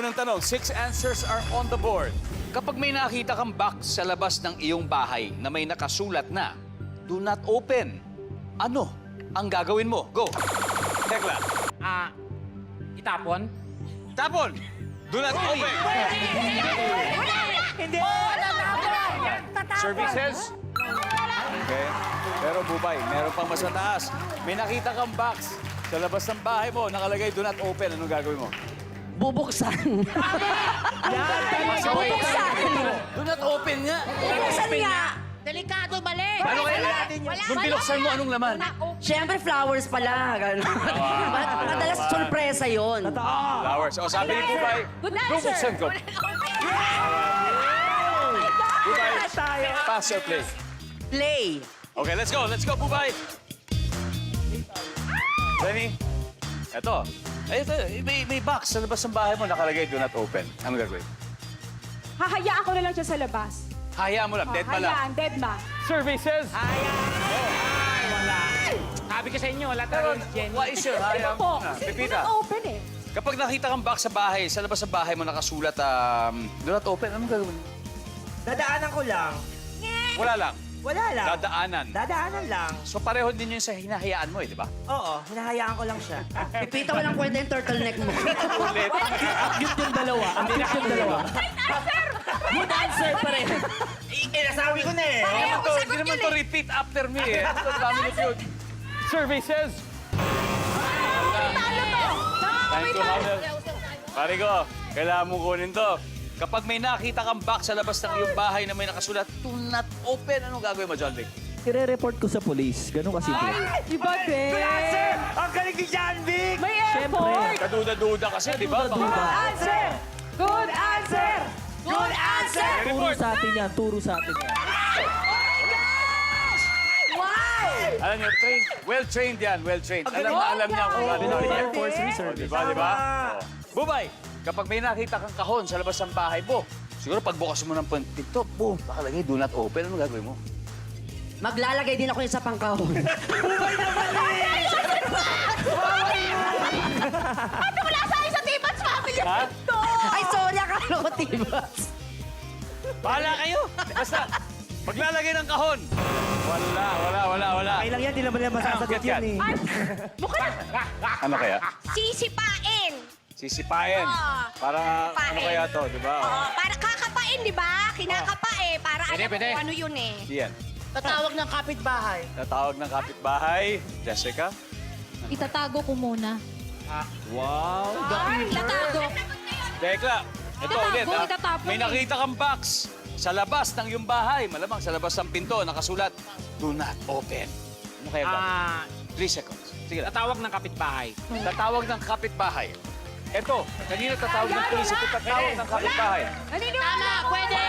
unang tanong. 6 answers are on the board. Kapag may nakita kang box sa labas ng iyong bahay na may nakasulat na, do not open, ano ang gagawin mo? Go! Tekla. Itapon? Tapon! Do not open! Hindi! Services? Okay. Pero Bubay, meron pang mas mataas. May nakita kang box sa labas ng bahay mo, nakalagay do not open. Anong gagawin mo? Bubuksan. Bubuksan. Do not open nga. Bubuksan nga. Delikado, mali. Ano kaya? Nung binuksan mo, anong laman? Siyempre, flowers pala. Ganun. Madalas sorpresa yon. Flowers. O, sabi ni Bubay, bubuksan ko. Bubay, pass or play? Play. Okay, let's go. Let's go, Bubay. Lenny, eto. Ito, may box sa labas ng bahay mo, nakalagay do not open. Ano gagawin? Hahayaan ko na lang siya sa labas. Hayaan mo lang, dead pala. Hayaan, dead ma. Services. Wala. Sabi ko sa inyo, wala talaga Jenny. What is your hayaan Po, mo na? kasi Pipita. not open eh. Kapag nakita kang box sa bahay, sa labas ng bahay mo nakasulat, do not open, anong gagawin mo? Dadaanan ko lang. Wala lang. Wala lang. Dadaanan. Dadaanan lang. So pareho din yun sa hinahayaan mo, di ba? Oo, hinahayaan ko lang siya. Pipita, walang kwenta yung turtleneck mo. Ulit. Cute yung dalawa. Ang cute yung dalawa. Good answer pa rin. Nasabi ko na eh. Hindi naman to repeat after me eh. Ito, dami na yun. Services. Time to handle. Pare ko, kailangan mo kunin to. Kapag may nakita kang box sa labas ng iyong bahay na may nakasulat, do not open, anong gagawin mo, John Vic? I-report ko sa polis. Ganun kasimple. Iba din. Ang galing ni John Vic! May effort. Kaduda-duda kasi, di ba? Good answer. Good answer. Good answer. Turo sa atin yan. Turo sa atin yan. Alam niyo, well-trained yan, well-trained. Alam na alam niya kung ano yan. Air Force Reserve. Di ba, di ba? Bubay, kapag may nakita kang kahon sa labas ng bahay mo, siguro pagbukas mo ng pinto, boom, nakalagay, do not open. Ano gagawin mo? Maglalagay din ako yung sa pangkahon. Ano wala sa akin sa Tibats family? Ha? Ay, sorry, akala ko tibas. Bahala kayo! Basta, maglalagay ng kahon. Wala. Ay lang yan, di naman yan masasagot Kat, yan eh. Ano kaya? Sisipain. Sisipayan. Para, ano kaya to, di ba? Oo, para kakapain, di ba? Kinakapa eh. Para alam pwede. kung ano yun eh. Yan. Tatawag ng kapitbahay. Tatawag ng kapitbahay. Jessica? Itatago ko muna. Wow. Ay, latago. Tekla, ito ulit ha. itatapon May eh. nakita kang box sa labas ng iyong bahay. Malamang sa labas ng pinto, nakasulat, do not open. Ano kaya ba? 3 seconds. Sige lang. Tatawag ng kapitbahay. Tatawag ng kapitbahay. Ito, kanina tatawag ng pulis. Ito tatawag ng kapitbahay. Tama, pwede.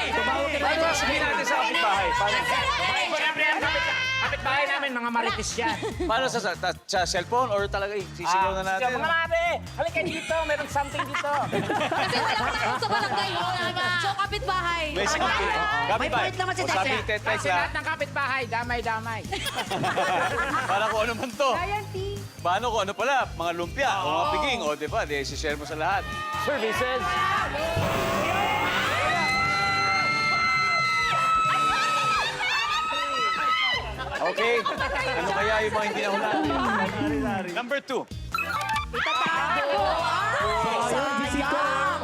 Paano sabihin natin sa kapitbahay? Siyempre, ang kapitbahay namin, mga marites yan. Paano sa cellphone or talaga sisigaw na natin? Mga mare, halika dito, meron something dito. Kasi walang tao sa barangay. So, kapitbahay. May security. May point naman si O sabi ni Tekla. Kasi Tekla, lahat ng kapitbahay, damay-damay. para kung ano man to. Ryan T. Paano kung ano pala, mga lumpia o mga piging, o di ba, di share mo sa lahat. Services. Okay, ano kaya yung mga hindi nahulaan? Number 2.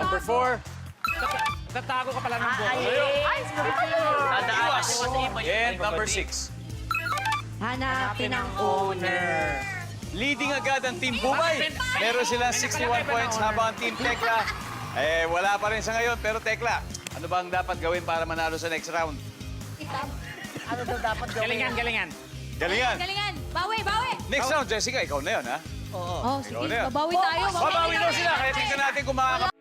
Number 4. Tatago ka pala ng buhok. Iwas. And number 6. Hanapin ang Owner. Leading agad ang Team Bubay. Meron silang 61 points habang ang Team Tekla. Wala pa rin sa ngayon. Pero Tekla, ano ba ang dapat gawin para manalo sa next round? Galingan. Galingan. Galingan. Bawi. Next round, Jessica, ikaw na yun, ha? Oh, sige. Ikaw na yun. Babawi tayo. Babawi daw sila, kaya tingnan natin kung makaka...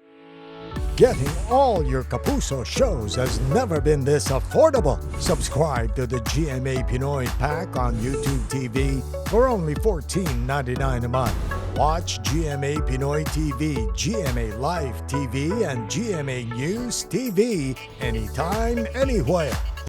Getting all your Kapuso shows has never been this affordable. Subscribe to the GMA Pinoy Pack on YouTube TV for only $14.99 a month. Watch GMA Pinoy TV, GMA Live TV, and GMA News TV anytime, anywhere.